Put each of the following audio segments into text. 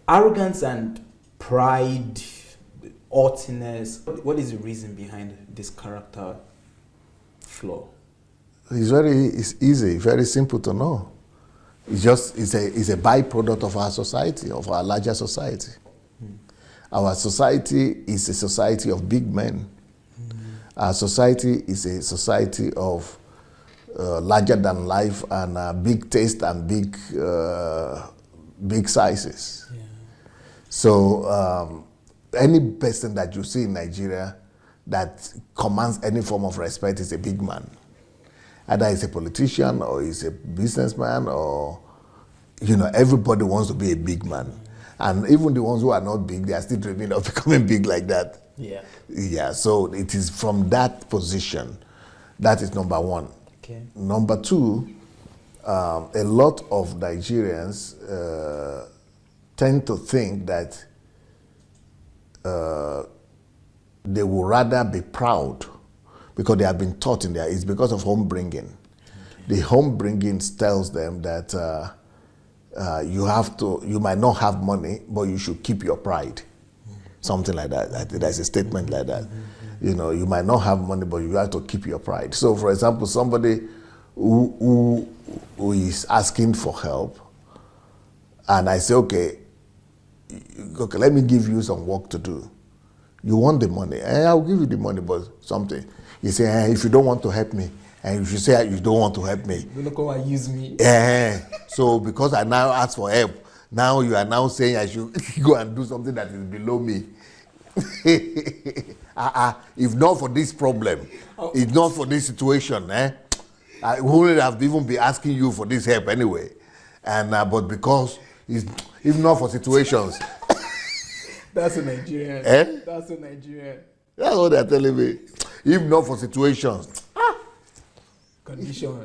Arrogance and pride, haughtiness. What is the reason behind this character flaw? It's easy, very simple to know. It's a byproduct of our society, of our larger society. Our society is a society of big men. Our society is a society of larger than life and big taste and big sizes. Yeah. So any person that you see in Nigeria that commands any form of respect is a big man. Either he's a politician or he's a businessman or, everybody wants to be a big man. And even the ones who are not big, they are still dreaming of becoming big like that. Yeah. Yeah, so it is from that position. That is number one. Okay. Number two, a lot of Nigerians tend to think that they would rather be proud because they have been taught it's because of home bringing. Okay. The home bringing tells them that you might not have money, but you should keep your pride. Something like that. There's a statement like that. You might not have money, but you have to keep your pride. So, for example, somebody who is asking for help, and I say, okay, let me give you some work to do. You want the money? I'll give you the money, but something. You say, if you don't want to help me, and if you say you don't want to help me, you don't come and use me. So because I now ask for help, now you are now saying I should go and do something that is below me. If not for this problem, if not for this situation, I wouldn't have even been asking you for this help anyway. And but because if not for situations. That's a Nigerian. That's a Nigerian. That's what they're telling me. If not for situations.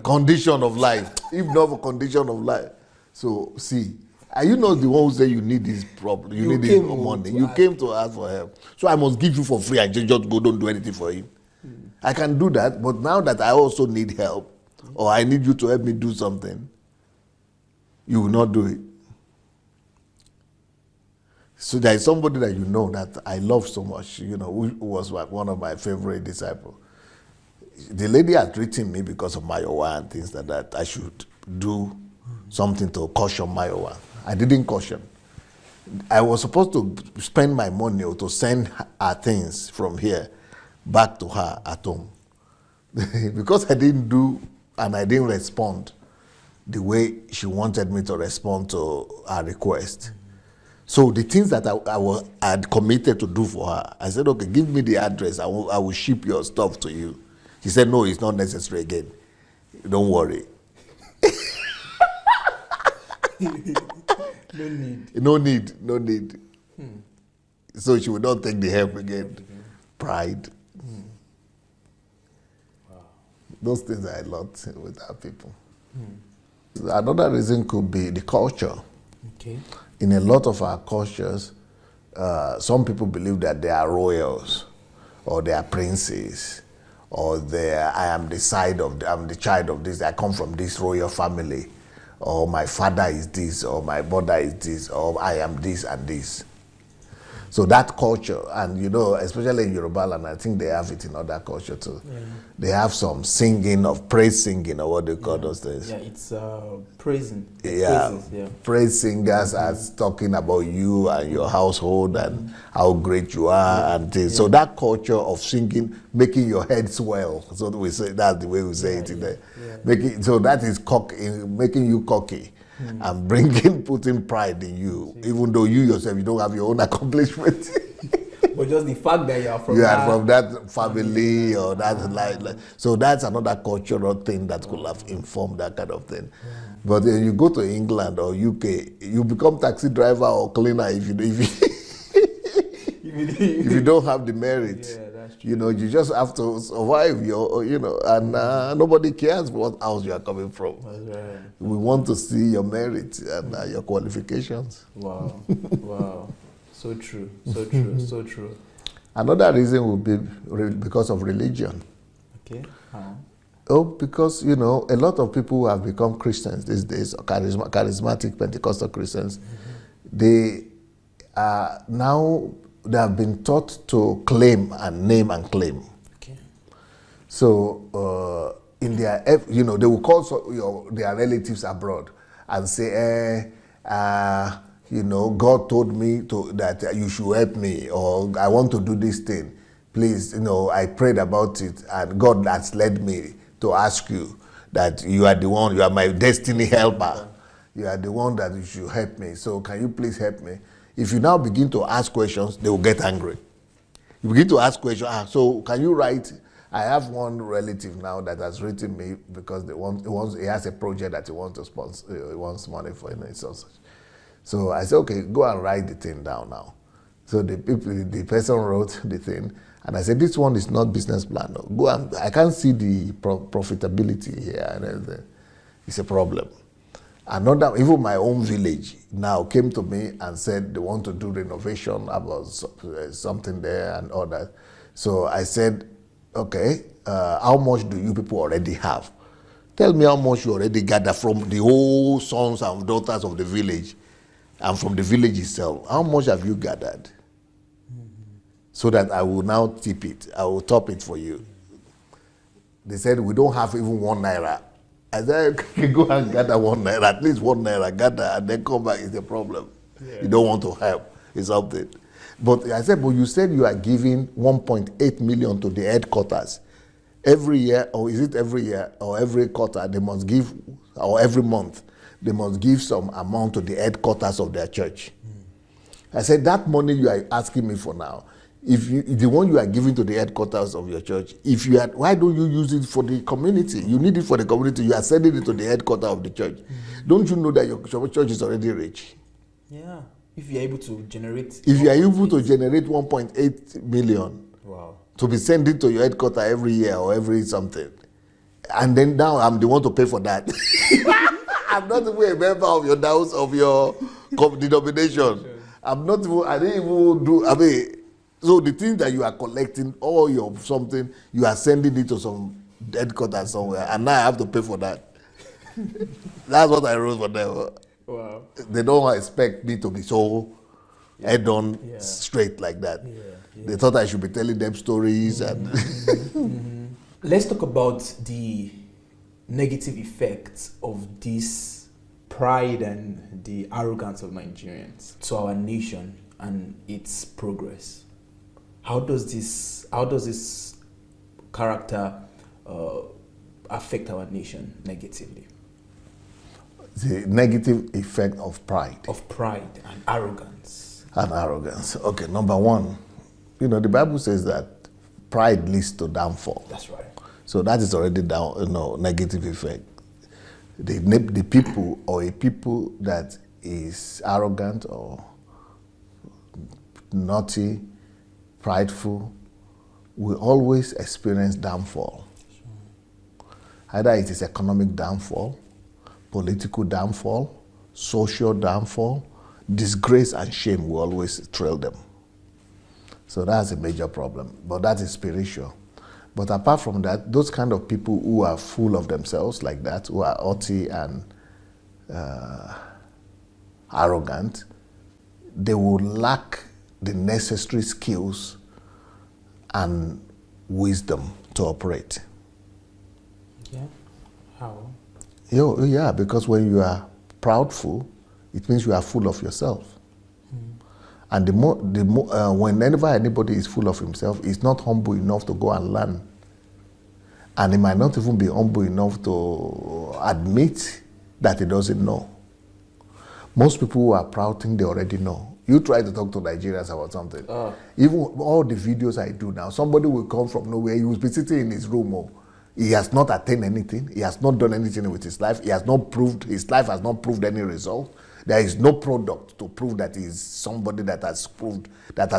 Condition of life. If not for condition of life. So see, are you not the one who say you need this problem? You need this money. You came to ask for help. So I must give you for free and just go, don't do anything for him. I can do that, but now that I also need help, or I need you to help me do something, you will not do it. So there is somebody that you know that I love so much, who was one of my favorite disciples. The lady had written me because of Mayowa and things like that. I should do something to caution Mayowa. I didn't caution. I was supposed to spend my money or to send her things from here back to her at home. Because I didn't do and I didn't respond the way she wanted me to respond to her request. So the things that I had committed to do for her, I said, okay, give me the address. I will ship your stuff to you. She said, no, it's not necessary again. Don't worry. No need. So she would not take the help again. Pride. Wow. Those things are a lot with our people. Another reason could be the culture. Okay. In a lot of our cultures, some people believe that they are royals, or they are princes, or I am the child of this. I come from this royal family, or my father is this, or my mother is this, or I am this and this. So that culture, and especially in Yoruba land, I think they have it in other culture too. Yeah. They have some singing of praise singing, or what they call those things. Yeah, it's praising. Praise singers as talking about you and your household and how great you are and things. So that culture of singing, making your head swell. So we say that's the way we say it today. So that is making you cocky. And putting pride in you, even though you yourself, you don't have your own accomplishment. But just the fact that you are from that family or that like. So that's another cultural thing that could have informed that kind of thing. Yeah. But you go to England or UK, you become taxi driver or cleaner if you don't have the merit. Yeah, that's true. You just have to survive and nobody cares what house you are coming from. That's right. We want to see your merit and your qualifications. Wow. Wow. So true. So true. So true. Another reason would be because of religion. Okay. How? Oh, because, a lot of people who have become Christians these days, charismatic Pentecostal Christians, they now they have been taught to claim and name and claim. Okay. So in their, they will call their relatives abroad and say, God told me that you should help me, or I want to do this thing. Please, I prayed about it, and God has led me to ask you that you are the one, you are my destiny helper. You are the one that you should help me. So can you please help me? If you now begin to ask questions, they will get angry. You begin to ask questions. So can you write? I have one relative now that has written me because he has a project that he wants to sponsor. He wants money for it. So I said, okay, go and write the thing down now. So the person wrote the thing, and I said, this one is not business plan. No. Go and I can't see the profitability here and everything. It's a problem. Another, even my own village now came to me and said they want to do renovation about something there and all that. So I said, okay, how much do you people already have? Tell me how much you already gather from the whole sons and daughters of the village and from the village itself. How much have you gathered? So that I will now tip it. I will top it for you. They said, we don't have even 1 naira. I said, okay, go and gather 1 naira, at least 1 naira, gather, and then come back. It's a problem. Yeah. You don't want to help. It's something. But I said, but you said you are giving 1.8 million to the headquarters. Every year, or is it every year, or every quarter, they must give, or every month, they must give some amount to the headquarters of their church. I said, that money you are asking me for now, if the one you are giving to the headquarters of your church, why don't you use it for the community? You need it for the community. You are sending it to the headquarters of the church. Don't you know that your church is already rich? Yeah. If you're able to generate... If you are able to generate 1.8 million wow. to be sent it to your headquarters every year or every something, and then now I'm the one to pay for that. I'm not even a member of your house, of your denomination. I didn't even do, so the things that you are collecting, all your something, you are sending it to some headquarters somewhere, and now I have to pay for that. That's what I wrote for them. Wow. They don't expect me to be so head-on straight like that. Yeah. They thought I should be telling them stories. And Let's talk about the negative effects of this pride and the arrogance of Nigerians to our nation and its progress. How does this character affect our nation negatively? The negative effect of pride. Of pride and arrogance. And arrogance. Okay, number one, the Bible says that pride leads to downfall. That's right. So that is already negative effect. The people or a people that is arrogant or naughty, prideful, will always experience downfall. Sure. Either it is economic downfall, political downfall, social downfall, disgrace and shame will always trail them. So that's a major problem, but that is spiritual. But apart from that, those kind of people who are full of themselves like that, who are haughty and arrogant, they will lack the necessary skills and wisdom to operate. Yeah. How? Yeah, because when you are proudful, it means you are full of yourself. And whenever anybody is full of himself, he's not humble enough to go and learn. And he might not even be humble enough to admit that he doesn't know. Most people who are proud think they already know. You try to talk to Nigerians about something. Even all the videos I do now, somebody will come from nowhere. He will be sitting in his room. He has not attained anything. He has not done anything with his life. His life has not proved any result. There is no product to prove that he is somebody that has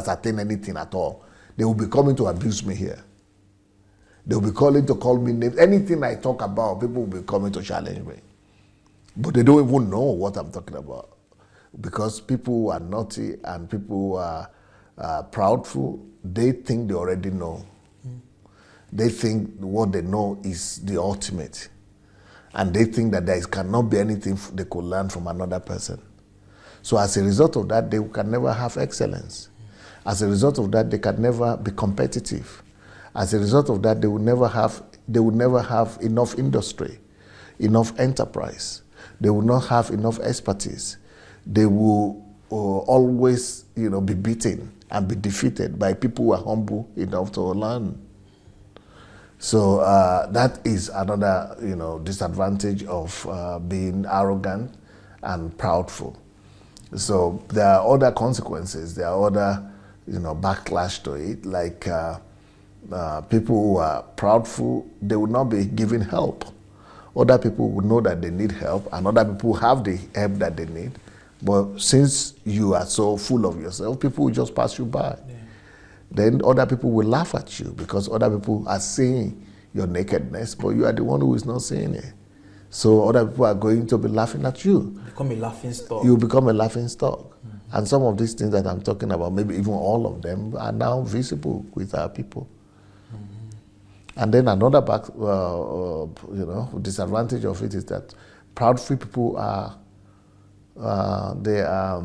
attained anything at all. They will be coming to abuse me here. They will be calling to call me names. Anything I talk about, people will be coming to challenge me. But they don't even know what I'm talking about. Because people who are naughty and people who are proudful, they think they already know. They think what they know is the ultimate. And they think that there cannot be anything they could learn from another person. So as a result of that, they can never have excellence. As a result of that, they can never be competitive. As a result of that, they will never have enough industry, enough enterprise. They will not have enough expertise. They will always, be beaten and be defeated by people who are humble enough to learn. So that is another, disadvantage of being arrogant and proudful. So there are other consequences. There are other, backlash to it. Like people who are proudful, they will not be giving help. Other people will know that they need help, and other people have the help that they need. But since you are so full of yourself, people will just pass you by. Yeah. Then other people will laugh at you because other people are seeing your nakedness, but you are the one who is not seeing it. So other people are going to be laughing at you. Become a laughing stock. You become a laughing stock. Mm-hmm. And some of these things that I'm talking about, maybe even all of them, are now visible with our people. Mm-hmm. And then another disadvantage of it is that proud free people are they are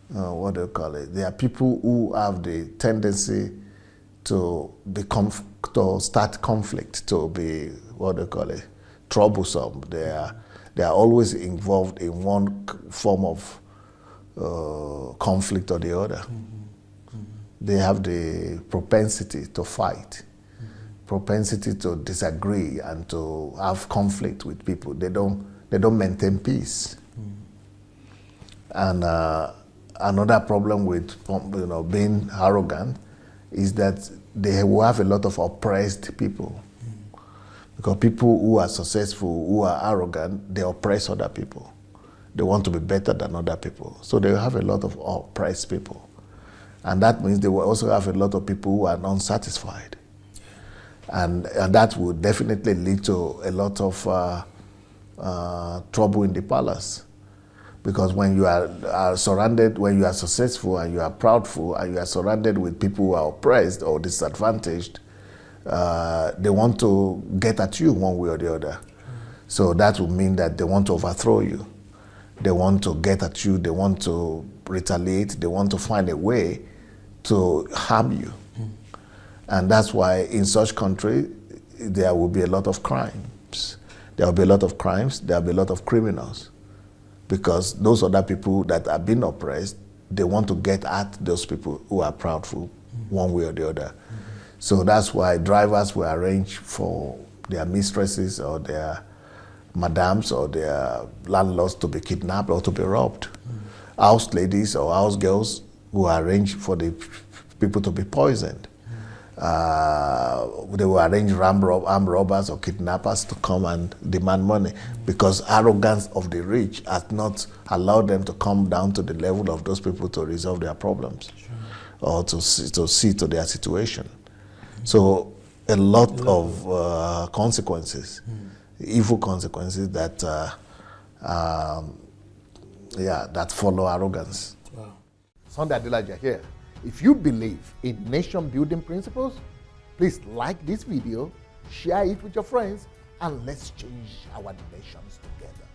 what do you call it? They are people who have the tendency to start conflict, to be troublesome. They are always involved in one form of conflict or the other. Mm-hmm. Mm-hmm. They have the propensity to fight, propensity to disagree and to have conflict with people. They don't maintain peace. And another problem with being arrogant is that they will have a lot of oppressed people. Because people who are successful, who are arrogant, they oppress other people. They want to be better than other people. So they will have a lot of oppressed people. And that means they will also have a lot of people who are unsatisfied. And that would definitely lead to a lot of trouble in the palace. Because when you are surrounded, when you are successful and you are proudful and you are surrounded with people who are oppressed or disadvantaged, they want to get at you one way or the other. So that would mean that they want to overthrow you. They want to get at you, they want to retaliate, they want to find a way to harm you. And that's why in such country, there will be a lot of crimes. There will be a lot of crimes, there will be a lot of criminals. Because those other people that have been oppressed, they want to get at those people who are proudful one way or the other. So that's why drivers will arrange for their mistresses or their madams or their landlords to be kidnapped or to be robbed. House ladies or house girls will arrange for the people to be poisoned. They will arrange armed robbers or kidnappers to come and demand money because arrogance of the rich has not allowed them to come down to the level of those people to resolve their problems or to see to their situation. So a lot of consequences, evil consequences that that follow arrogance. Wow. Sunday Adelaja here. If you believe in nation-building principles, please like this video, share it with your friends, and let's change our nations together.